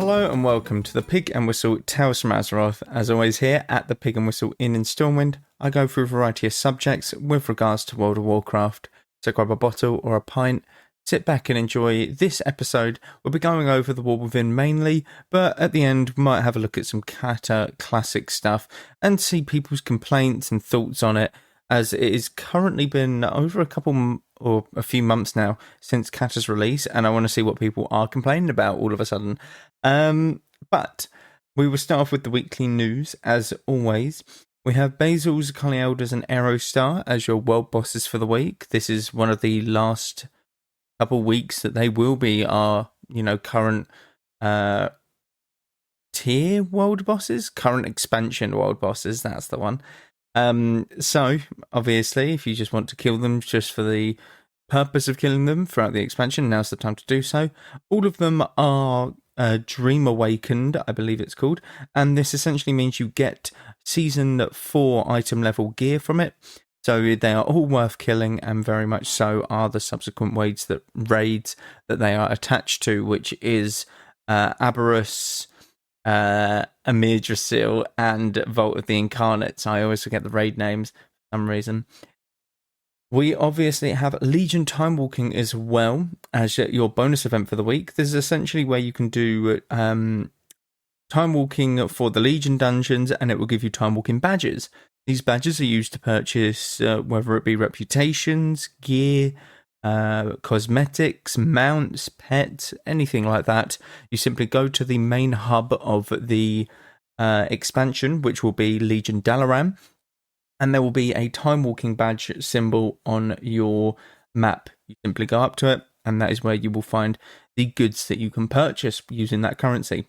Hello and welcome to the Pig and Whistle Tales from Azeroth. As always here at the Pig and Whistle Inn in Stormwind, I go through a variety of subjects with regards to World of Warcraft. So grab a bottle or a pint, sit back and enjoy this episode. We'll be going over the War Within mainly, but at the end we might have a look at some Kata classic stuff and see people's complaints and thoughts on it, as it has currently been over a few months now since Kata's release, and I want to see what people are complaining about all of a sudden. But we will start off with the weekly news, as always. We have Basil's, Kali Elders, and Aerostar as your world bosses for the week. This is one of the last couple weeks that they will be our, current tier world bosses, current expansion world bosses, that's the one. So, obviously, if you just want to kill them just for the purpose of killing them throughout the expansion, now's the time to do so. All of them are Dream Awakened, I believe it's called, and this essentially means you get Season 4 item level gear from it. So they are all worth killing, and very much so are the subsequent raids that they are attached to, which is Aberrus, Amir Drasil, and Vault of the Incarnates. I always forget the raid names for some reason. We obviously have Legion Time Walking as well as your bonus event for the week. This is essentially where you can do time walking for the Legion dungeons, and it will give you time walking badges. These badges are used to purchase whether it be reputations, gear, cosmetics, mounts, pets, anything like that. You simply go to the main hub of the expansion, which will be Legion Dalaran, and there will be a time walking badge symbol on your map. You simply go up to it, and that is where you will find the goods that you can purchase using that currency.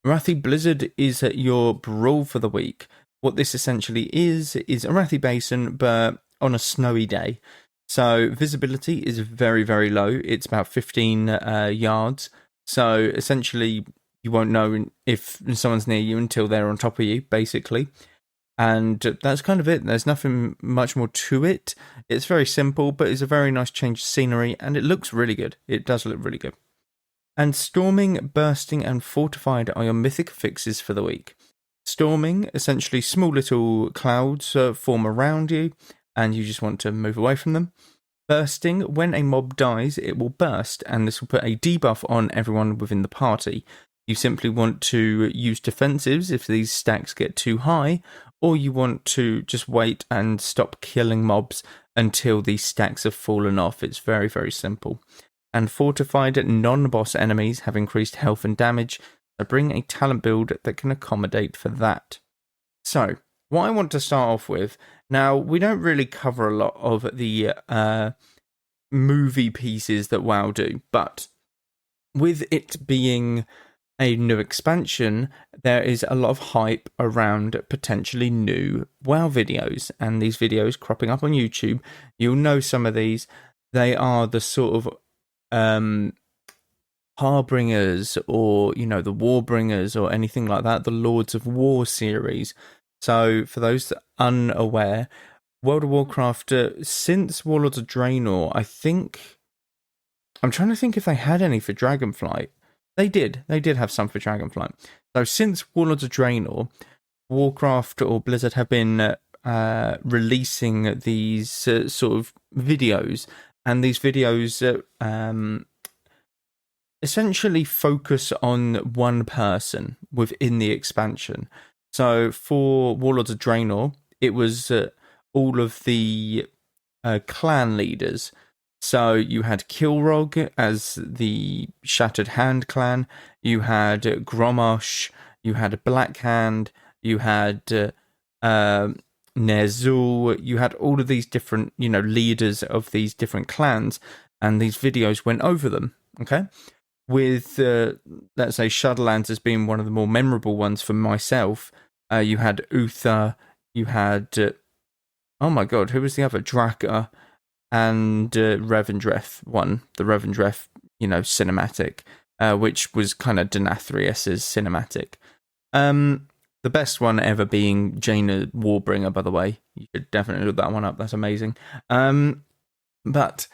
Arathi Blizzard is your brawl for the week. What this essentially is Arathi Basin, but on a snowy day. So visibility is very, very low. It's about 15 yards. So essentially, you won't know if someone's near you until they're on top of you, basically. And that's kind of it. There's nothing much more to it. It's very simple, but it's a very nice change of scenery, and it looks really good. It does look really good. And Storming, Bursting, and Fortified are your mythic fixes for the week. Storming, essentially small little clouds form around you, and you just want to move away from them. Bursting, when a mob dies, it will burst, and this will put a debuff on everyone within the party. You simply want to use defensives if these stacks get too high, or you want to just wait and stop killing mobs until these stacks have fallen off. It's very, very simple. And Fortified, non-boss enemies have increased health and damage, so bring a talent build that can accommodate for that. So, what I want to start off with, now we don't really cover a lot of the movie pieces that WoW do, but with it being a new expansion, there is a lot of hype around potentially new WoW videos, and these videos cropping up on YouTube. You'll know some of these. They are the sort of Harbingers, or the Warbringers, or anything like that, the Lords of War series. So for those unaware, World of Warcraft, since Warlords of Draenor, I'm trying to think if they had any for Dragonflight. They did have some for Dragonflight. So since Warlords of Draenor, Warcraft or Blizzard have been releasing these sort of videos, and these videos essentially focus on one person within the expansion. So for Warlords of Draenor, it was all of the clan leaders. So you had Kilrog as the Shattered Hand clan, you had Gromosh, you had Blackhand, you had Ner'zhul, you had all of these different, leaders of these different clans, and these videos went over them, okay? With, let's say, Shadowlands as being one of the more memorable ones for myself, you had Uther, you had, oh my god, who was the other? Draka, and Revendreth one, the Revendreth, cinematic, which was kind of Denathrius's cinematic. The best one ever being Jaina Warbringer, by the way. You should definitely look that one up, that's amazing. But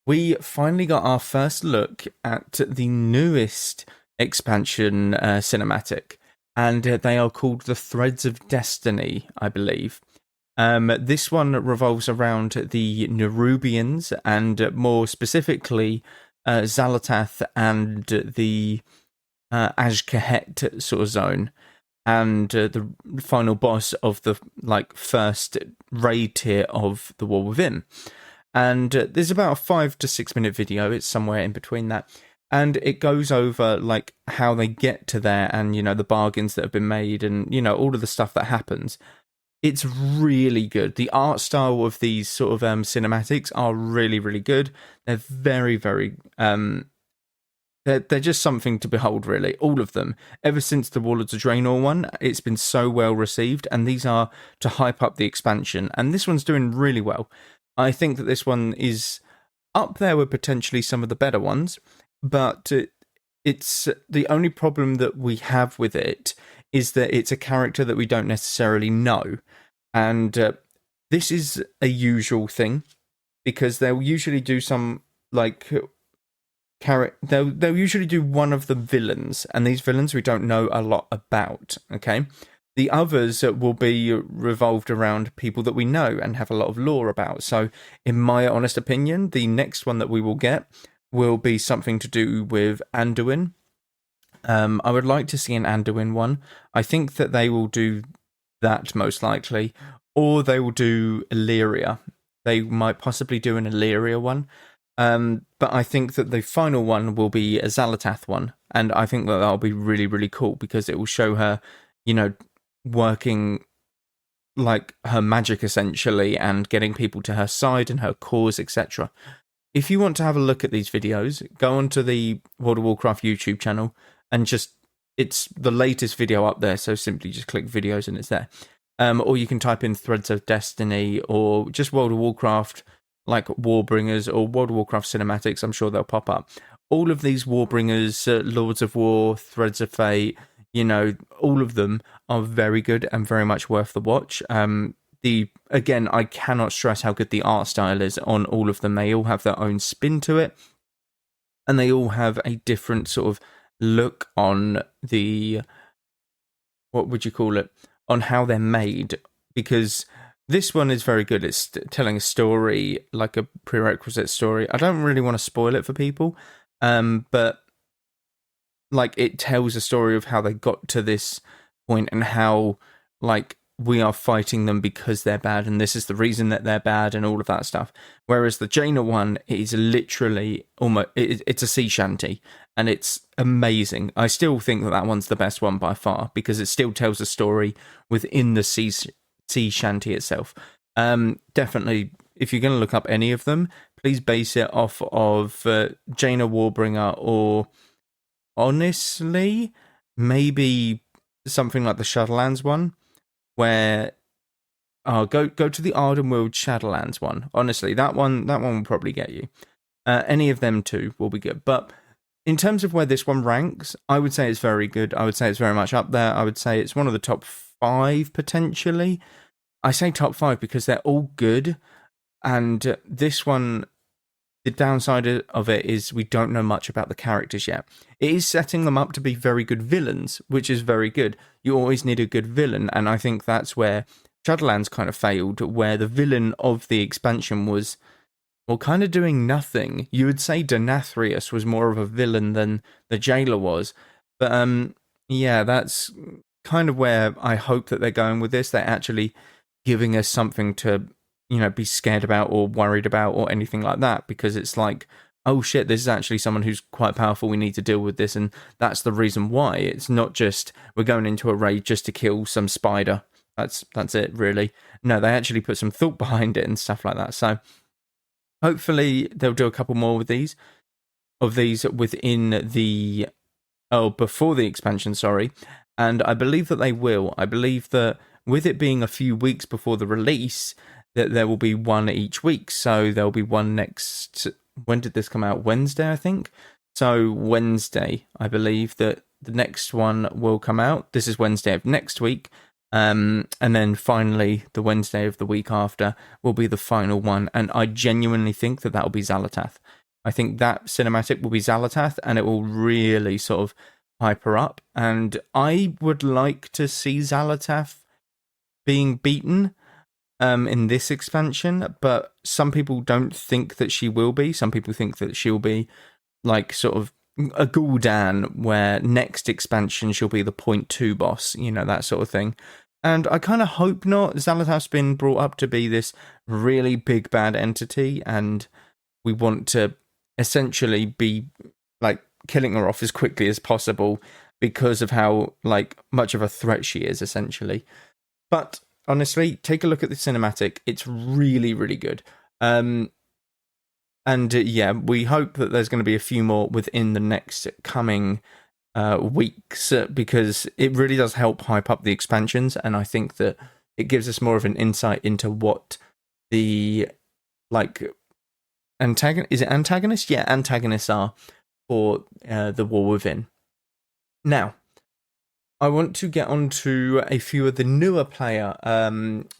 we finally got our first look at the newest expansion cinematic, and they are called the Threads of Destiny, I believe. This one revolves around the Nerubians, and more specifically, Xalatath and the Azkahet sort of zone, and the final boss of the first raid tier of the War Within. And there's about a 5 to 6 minute video. It's somewhere in between that. And it goes over how they get to there, and the bargains that have been made, and all of the stuff that happens. It's really good. The art style of these sort of cinematics are really, really good. They're very, very they're just something to behold, really. All of them. Ever since the Warlords of Draenor one, it's been so well received, and these are to hype up the expansion. And this one's doing really well. I think that this one is up there with potentially some of the better ones, but it's the only problem that we have with it is that it's a character that we don't necessarily know. And this is a usual thing, because they'll usually do some they'll usually do one of the villains, and these villains we don't know a lot about, okay? The others will be revolved around people that we know and have a lot of lore about. So, in my honest opinion, the next one that we will get will be something to do with Anduin. I would like to see an Anduin one. I think that they will do that most likely, or they will do Illyria. They might possibly do an Illyria one. But I think that the final one will be a Xalatath one, and I think that that'll be really, really cool, because it will show her, working her magic essentially, and getting people to her side and her cause, etc. If you want to have a look at these videos, go onto the World of Warcraft YouTube channel, and it's the latest video up there, so simply just click videos and it's there. Or you can type in Threads of Destiny, or just World of Warcraft, Warbringers, or World of Warcraft cinematics. I'm sure they'll pop up. All of these Warbringers, Lords of War, Threads of Fate, all of them are very good and very much worth the watch. Again, I cannot stress how good the art style is on all of them. They all have their own spin to it, and they all have a different sort of look on the, what would you call it, on how they're made, because this one is very good. It's telling a story, like a prerequisite story. I don't really want to spoil it for people, but it tells a story of how they got to this point, and how we are fighting them because they're bad, and this is the reason that they're bad, and all of that stuff. Whereas the Jaina one is literally it's a sea shanty, and it's amazing. I still think that one's the best one by far, because it still tells a story within the sea shanty itself. Definitely, if you're going to look up any of them, please base it off of Jaina Warbringer, or honestly, maybe something like the Shadowlands one, where go to the Ardenweald Shadowlands one. Honestly, that one will probably get you. Any of them two will be good. But in terms of where this one ranks, I would say it's very good. I would say it's very much up there. I would say it's one of the top 5 potentially. I say top 5 because they're all good, and this one, the downside of it is we don't know much about the characters yet. It is setting them up to be very good villains, which is very good. You always need a good villain, and I think that's where Shadowlands kind of failed, where the villain of the expansion was, well, kind of doing nothing. You would say Denathrius was more of a villain than the Jailer was, but yeah, that's kind of where I hope that they're going with this. They're actually giving us something to be scared about or worried about or anything like that, because it's oh shit, this is actually someone who's quite powerful, we need to deal with this, and that's the reason why. It's not just we're going into a raid just to kill some spider. That's it, really. No, they actually put some thought behind it and stuff like that. So hopefully they'll do a couple more with these within the before the expansion, sorry. And I believe that they will. I believe that with it being a few weeks before the release, that there will be one each week. So there'll be one next, when did this come out? Wednesday, I think. So Wednesday, I believe that the next one will come out. This is Wednesday of next week. And then finally, the Wednesday of the week after will be the final one. And I genuinely think that will be Xalatath. I think that cinematic will be Xalatath, and it will really sort of hype her up, and I would like to see Xal'atath being beaten in this expansion, but some people don't think that she will be. Some people think that she'll be like sort of a Gul'dan, where next expansion she'll be the point 2 boss, that sort of thing. And I kind of hope not. Xal'atath's been brought up to be this really big bad entity, and we want to essentially be like killing her off as quickly as possible because of how like much of a threat she is, essentially. But honestly, take a look at the cinematic. It's really, really good. Yeah, we hope that there's going to be a few more within the next coming weeks, because it really does help hype up the expansions, and I think that it gives us more of an insight into what the antagonists? Yeah, antagonists are for the War Within. Now, I want to get onto a few of the newer player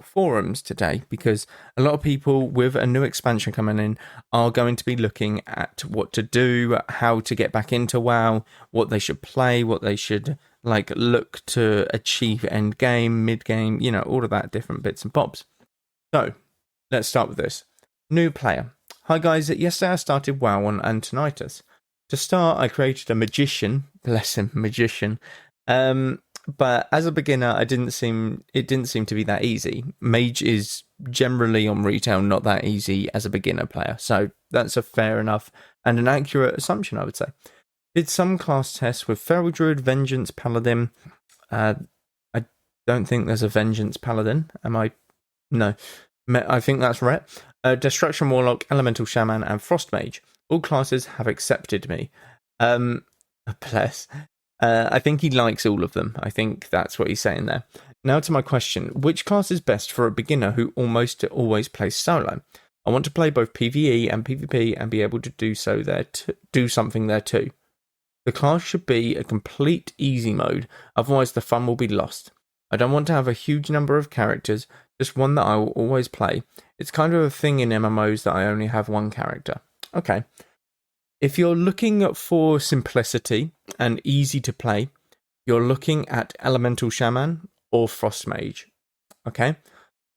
forums today, because a lot of people with a new expansion coming in are going to be looking at what to do, how to get back into WoW, what they should play, what they should look to achieve end game, mid game, all of that different bits and bobs. So let's start with this. New player. Hi guys, yesterday I started WoW on Antonitus. To start, I created a magician, bless him, magician. But as a beginner, it didn't seem to be that easy. Mage is generally on retail not that easy as a beginner player, so that's a fair enough and an accurate assumption, I would say. Did some class tests with Feral Druid, Vengeance, Paladin. I don't think there's a Vengeance Paladin. Am I? No. I think that's right. Destruction Warlock, Elemental Shaman, and Frost Mage. All classes have accepted me. Bless. I think he likes all of them. I think that's what he's saying there. Now to my question. Which class is best for a beginner who almost always plays solo? I want to play both PvE and PvP and be able to do something there too. The class should be a complete easy mode, otherwise the fun will be lost. I don't want to have a huge number of characters, just one that I will always play. It's kind of a thing in MMOs that I only have one character. Okay. If you're looking for simplicity and easy to play, you're looking at Elemental Shaman or Frost Mage. Okay?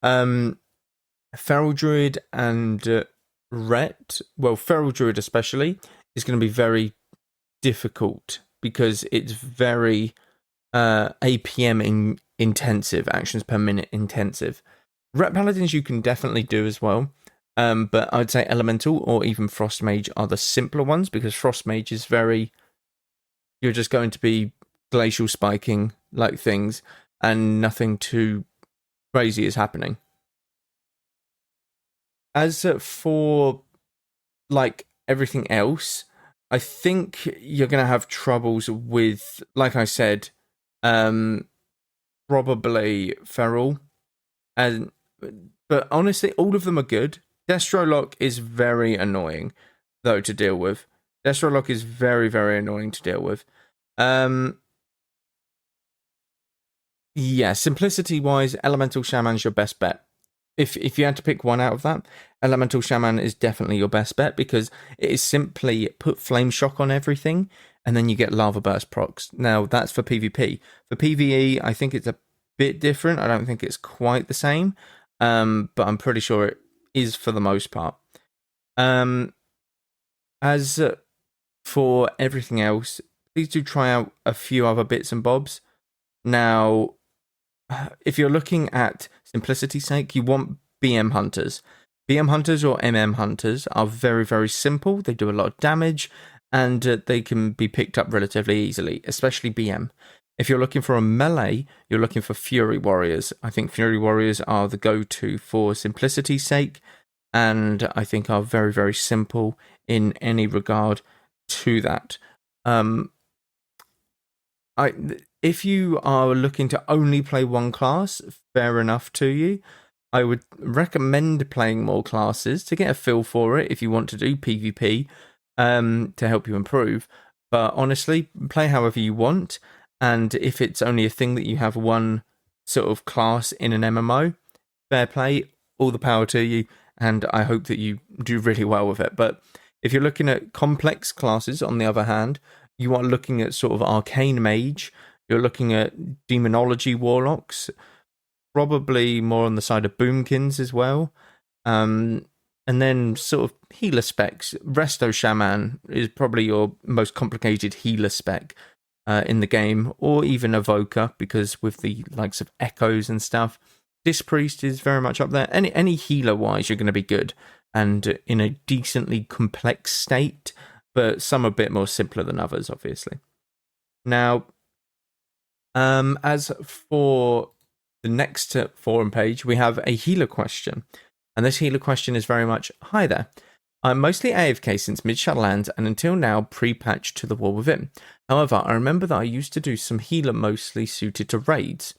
Feral Druid and Ret, well, Feral Druid especially, is going to be very difficult because it's very APM intensive, actions per minute intensive. Ret Paladins you can definitely do as well. But I'd say Elemental or even Frost Mage are the simpler ones, because Frost Mage is you're just going to be glacial spiking like things and nothing too crazy is happening. As for everything else, I think you're going to have troubles with, like I said, probably Feral. But honestly, all of them are good. Destrolock is very annoying, though, to deal with. Destrolock is very, very annoying to deal with. Yeah, simplicity-wise, Elemental Shaman's your best bet. If you had to pick one out of that, Elemental Shaman is definitely your best bet, because it is simply put Flame Shock on everything, and then you get Lava Burst procs. Now, that's for PvP. For PvE, I think it's a bit different. I don't think it's quite the same, but I'm pretty sure it is for the most part. As for everything else, please do try out a few other bits and bobs. Now, if you're looking at simplicity's sake, you want BM Hunters. BM Hunters or MM Hunters are very, very simple. They do a lot of damage, and they can be picked up relatively easily, especially BM. If you're looking for a melee, you're looking for Fury Warriors. I think Fury Warriors are the go-to for simplicity's sake, and I think are very, very simple in any regard to that. If you are looking to only play one class, fair enough to you. I would recommend playing more classes to get a feel for it if you want to do PvP to help you improve. But honestly, play however you want. And if it's only a thing that you have one sort of class in an MMO, fair play, all the power to you, and I hope that you do really well with it. But if you're looking at complex classes, on the other hand, you are looking at sort of arcane mage. You're looking at demonology warlocks, probably more on the side of boomkins as well. And then sort of healer specs. Resto Shaman is probably your most complicated healer spec in the game, or even Evoker, because with the likes of echoes and stuff. Disc Priest is very much up there. Any healer-wise, you're going to be good, and in a decently complex state, but some a bit more simpler than others, obviously. Now, as for the next forum page, we have a healer question. And this healer question is very much, hi there. I'm mostly AFK since mid-Shadowlands and until now pre-patched to the War Within. However, I remember that I used to do some healer mostly suited to raids.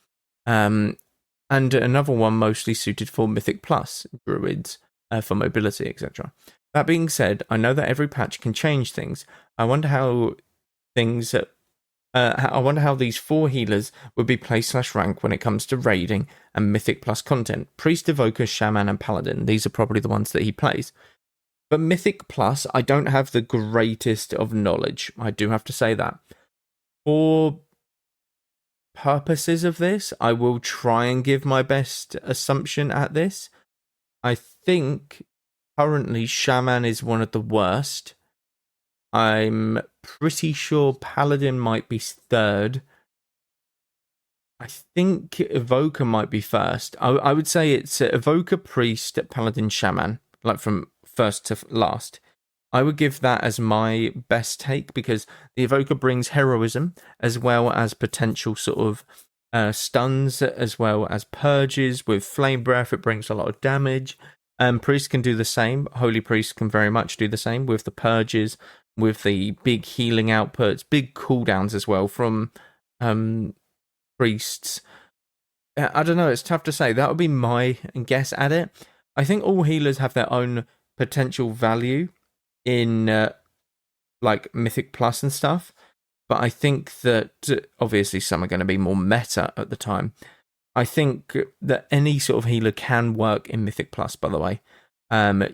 And another one mostly suited for Mythic Plus, Druids, for mobility, etc. That being said, I know that every patch can change things. I wonder how things... I wonder how these 4 healers would be play/rank when it comes to raiding and Mythic Plus content. Priest, Evoker, Shaman, and Paladin. These are probably the ones that he plays. But Mythic Plus, I don't have the greatest of knowledge. I do have to say that. For purposes of this, I will try and give my best assumption at this. I think currently Shaman is one of the worst. I'm pretty sure Paladin might be 3rd. I think Evoker might be 1st. I would say it's Evoker, Priest, Paladin, Shaman, like from first to last. I would give that as my best take, because the Evoker brings heroism as well as potential sort of stuns, as well as purges with Flame Breath. It brings a lot of damage. Priest can do the same. Holy Priest can very much do the same with the purges, with the big healing outputs, big cooldowns as well from priests. I don't know, it's tough to say. That would be my guess at it. I think all healers have their own potential value in like Mythic Plus and stuff, but I think that obviously some are going to be more meta at the time. I think that any sort of healer can work in Mythic Plus, by the way.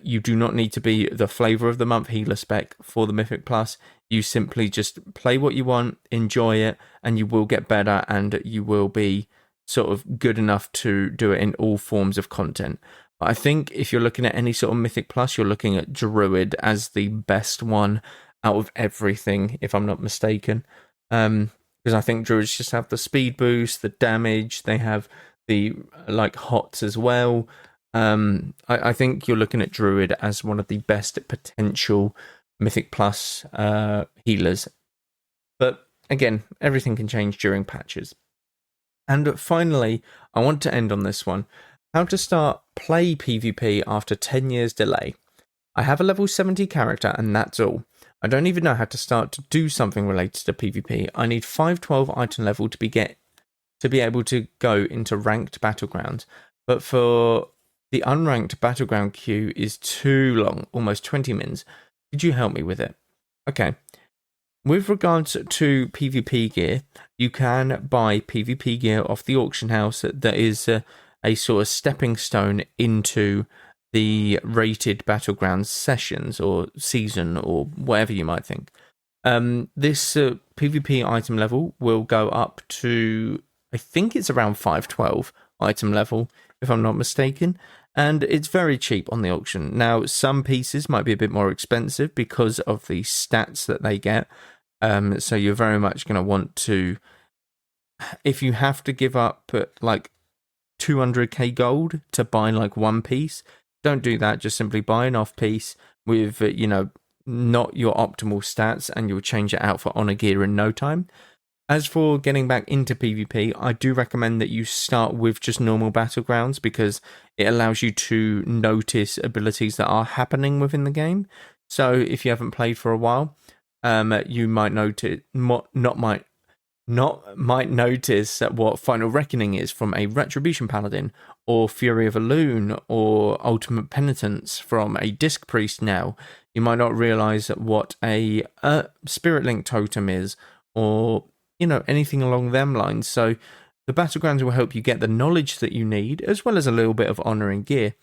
You do not need to be the flavor of the month healer spec for the Mythic Plus. You simply just play what you want, enjoy it, and you will get better, and you will be sort of good enough to do it in all forms of content. But I think if you're looking at any sort of Mythic Plus, you're looking at Druid as the best one out of everything, if I'm not mistaken. Because I think Druids just have the speed boost, the damage, they have the like hots as well. I think you're looking at Druid as one of the best potential Mythic Plus healers. But again, everything can change during patches. And finally, I want to end on this one. How to start play PvP after 10 years delay. I have a level 70 character and that's all. I don't even know how to start to do something related to PvP. I need 512 item level to be able to go into ranked battlegrounds. But for the unranked battleground queue is too long, almost 20 mins. Could you help me with it? Okay. With regards to PvP gear, you can buy PvP gear off the auction house that is a sort of stepping stone into the rated battlegrounds sessions or season or whatever you might think. This PvP item level will go up to, I think it's around 512 item level, if I'm not mistaken. And it's very cheap on the auction. Now, some pieces might be a bit more expensive because of the stats that they get. So you're very much going to want to, if you have to give up like 200k gold to buy like one piece, don't do that. Just simply buy an off piece with, not your optimal stats, and you'll change it out for honor gear in no time. As for getting back into PvP, I do recommend that you start with just normal battlegrounds because it allows you to notice abilities that are happening within the game. So if you haven't played for a while, you might notice might notice what Final Reckoning is from a Retribution Paladin, or Fury of a Loon, or Ultimate Penitence from a Disc Priest now. You might not realise what a Spirit Link Totem is, or anything along them lines. So the battlegrounds will help you get the knowledge that you need, as well as a little bit of honour and gear.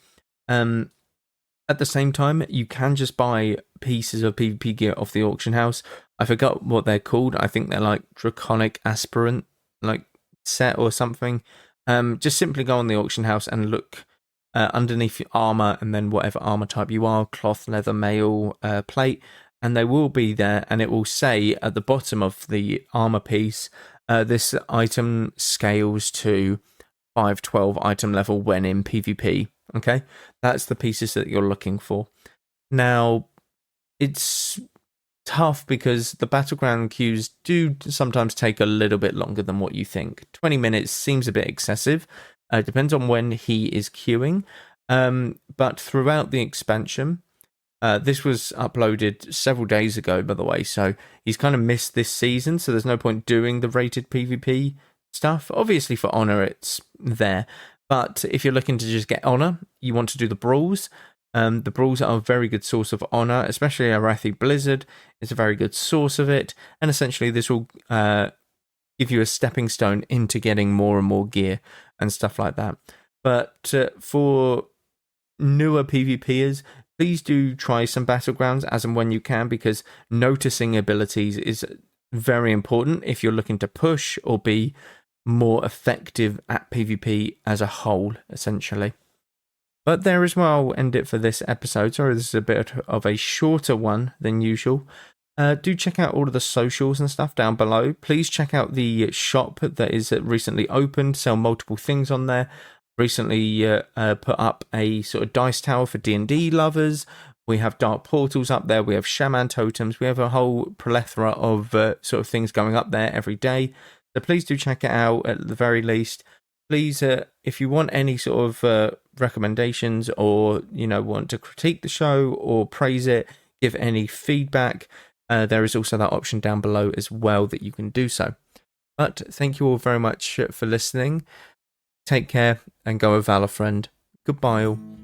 At the same time, you can just buy pieces of PvP gear off the auction house. I forgot what they're called. I think they're like Draconic Aspirant, like set or something. Just simply go on the auction house and look underneath your armor, and then whatever armor type you are, cloth, leather, mail, plate, and they will be there, and it will say at the bottom of the armor piece, this item scales to 512 item level when in PvP. Okay, that's the pieces that you're looking for. Now, it's tough because the battleground queues do sometimes take a little bit longer than what you think. 20 minutes seems a bit excessive. Depends on when he is queuing. But throughout the expansion, this was uploaded several days ago, by the way, so he's kind of missed this season, so there's no point doing the rated PvP stuff. Obviously, for Honor, it's there. But if you're looking to just get Honor, you want to do the Brawls. The Brawls are a very good source of Honor, especially Arathi Blizzard is a very good source of it. And essentially, this will give you a stepping stone into getting more and more gear and stuff like that. But for newer PvPers, please do try some Battlegrounds as and when you can, because noticing abilities is very important if you're looking to push or be more effective at PvP as a whole, essentially. But there is where I'll end it for this episode. Sorry, this is a bit of a shorter one than usual. Do check out all of the socials and stuff down below. Please check out the shop that is recently opened. Sell multiple things on there. Recently put up a sort of dice tower for D&D lovers. We have dark portals up there. We have shaman totems. We have a whole plethora of sort of things going up there every day. So please do check it out at the very least. Please, if you want any sort of recommendations, or want to critique the show or praise it, give any feedback, there is also that option down below as well that you can do so. But thank you all very much for listening. Take care and go with Valor, friend. Goodbye all.